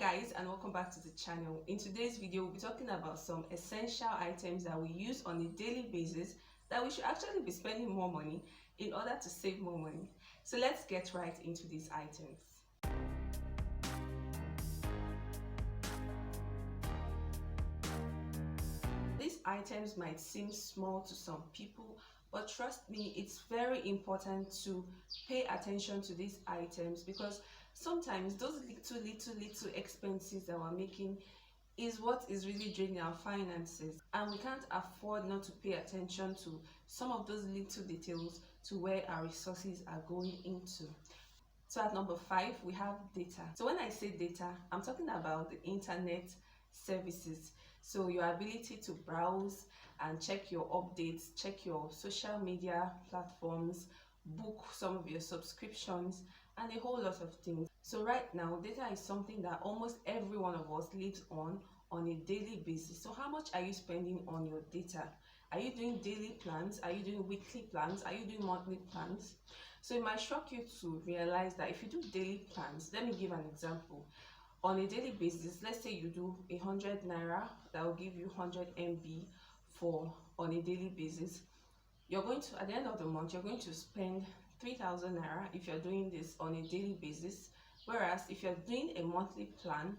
guys, and welcome back to the channel. In today's video we'll be talking about some essential items that we use on a daily basis that we should actually be spending more money in order to save more money. So let's get right into these items. These items might seem small to some people, but trust me, it's very important to pay attention to these items, because sometimes those little expenses that we're making is what is really draining our finances, and we can't afford not to pay attention to some of those little details to where our resources are going into. So at number 5, we have data. So when I say data, I'm talking about the internet services. So your ability to browse and check your updates, check your social media platforms, book some of your subscriptions, and a whole lot of things. So right now, data is something that almost every one of us lives on a daily basis. So how much are you spending on your data? Are you doing daily plans? Are you doing weekly plans? Are you doing monthly plans? So it might shock you to realize that if you do daily plans, let me give an example. On a daily basis, let's say you do 100 naira, that will give you 100 MB for on a daily basis. You're going to, at the end of the month, you're going to spend 3,000 naira if you're doing this on a daily basis. Whereas if you're doing a monthly plan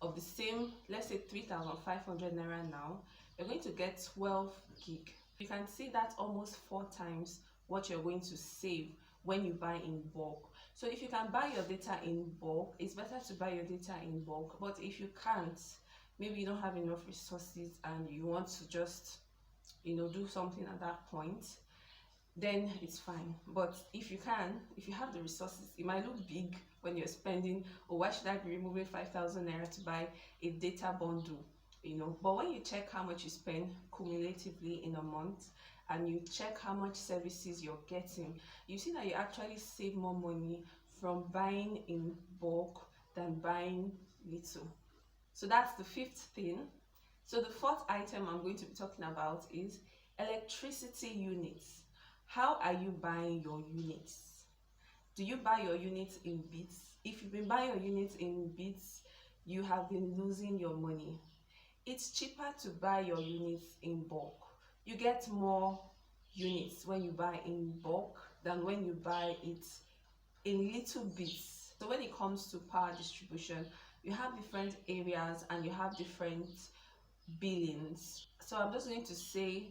of the same, let's say 3,500 naira now, you're going to get 12 gig. You can see that's almost 4 times what you're going to save when you buy in bulk. So if you can buy your data in bulk, it's better to buy your data in bulk. But if you can't, maybe you don't have enough resources and you want to just, do something at that point, then it's fine. But if you can, if you have the resources, it might look big when you're spending, or why should I be removing 5,000 naira to buy a data bundle? But when you check how much you spend cumulatively in a month, and you check how much services you're getting, you see that you actually save more money from buying in bulk than buying little. So that's the 5th thing. So the 4th item I'm going to be talking about is electricity units. How are you buying your units? Do you buy your units in bits? If you've been buying your units in bits, you have been losing your money. It's cheaper to buy your units in bulk. You get more units when you buy in bulk than when you buy it in little bits. So when it comes to power distribution, you have different areas and you have different billings. So I'm just going to say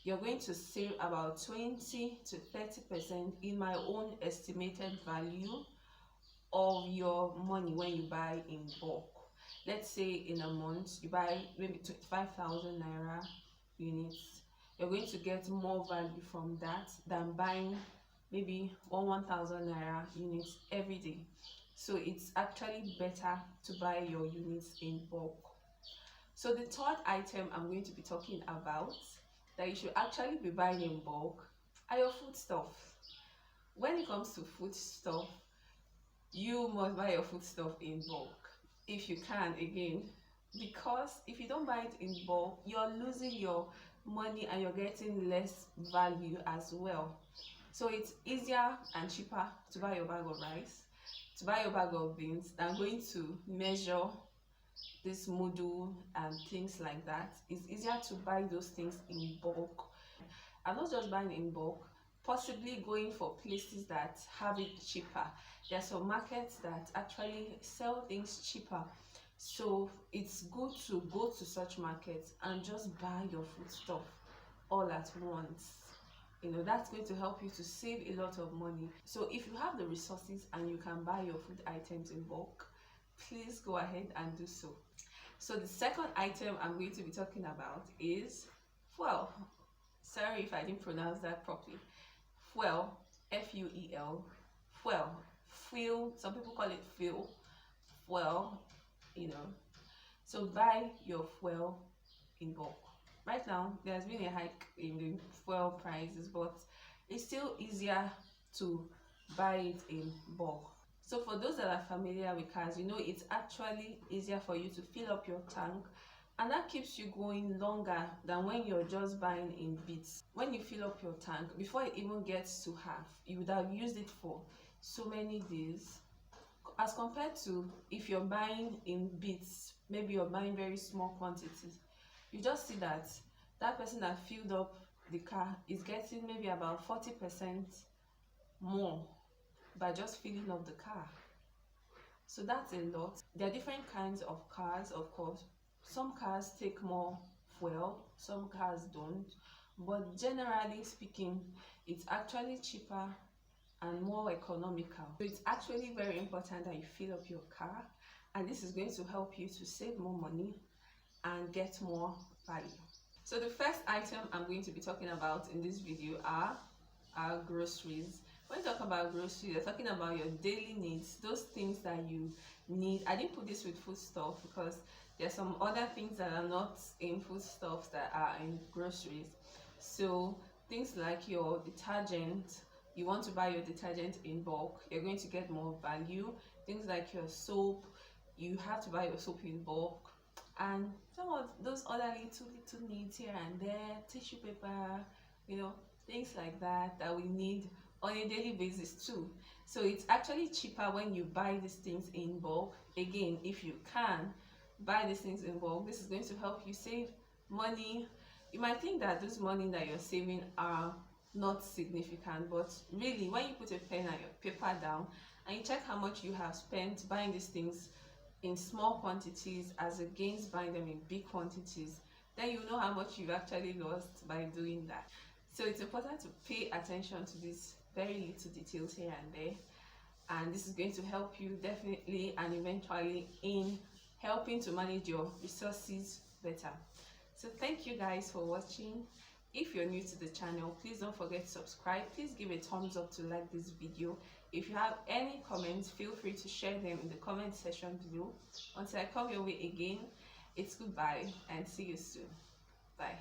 you're going to save about 20 to 30% in my own estimated value of your money when you buy in bulk. Let's say in a month you buy maybe 25,000 naira units. You're going to get more value from that than buying maybe 1,000 naira units every day. So it's actually better to buy your units in bulk. So the 3rd item I'm going to be talking about that you should actually be buying in bulk are your foodstuff. When it comes to foodstuff, you must buy your foodstuff in bulk if you can, again, because if you don't buy it in bulk, you're losing your money and you're getting less value as well. So it's easier and cheaper to buy your bag of rice, to buy your bag of beans, than going to measure this model and things like that. It's easier to buy those things in bulk. I'm not just buying in bulk, possibly going for places that have it cheaper. There are some markets that actually sell things cheaper. So it's good to go to such markets and just buy your food stuff all at once. That's going to help you to save a lot of money. So if you have the resources and you can buy your food items in bulk, please go ahead and do so. So the 2nd item I'm going to be talking about is fuel. Sorry if I didn't pronounce that properly. Fuel, F-U-E-L, fuel. Fuel, some people call it fuel. Fuel, So buy your fuel in bulk. Right now, there's been a hike in the fuel prices, but it's still easier to buy it in bulk. So for those that are familiar with cars, it's actually easier for you to fill up your tank, and that keeps you going longer than when you're just buying in bits. When you fill up your tank, before it even gets to half, you would have used it for so many days. as compared to if you're buying in bits, maybe you're buying very small quantities. You just see that that person that filled up the car is getting maybe about 40% more by just filling up the car. So that's a lot. There are different kinds of cars, of course. Some cars take more fuel, some cars don't. But generally speaking, it's actually cheaper and more economical. So it's actually very important that you fill up your car, and this is going to help you to save more money and get more value. So the first item I'm going to be talking about in this video are our groceries. When you talk about groceries, you're talking about your daily needs, those things that you need. I didn't put this with food stuff because there's some other things that are not in food stuffs that are in groceries. So things like your detergent, you want to buy your detergent in bulk, you're going to get more value. Things like your soap, you have to buy your soap in bulk. And some of those other little needs here and there, tissue paper, things like that we need on a daily basis too. So it's actually cheaper when you buy these things in bulk. Again, if you can buy these things in bulk, this is going to help you save money. You might think that this money that you're saving are not significant, but really when you put a pen and your paper down and you check how much you have spent buying these things in small quantities as against buying them in big quantities, then you know how much you've actually lost by doing that. So it's important to pay attention to these very little details here and there, and this is going to help you definitely and eventually in helping to manage your resources better. So thank you guys for watching. If you're new to the channel, please don't forget to subscribe. Please give a thumbs up to like this video. If you have any comments, feel free to share them in the comment section below. Until I come your way again, it's goodbye and see you soon. Bye.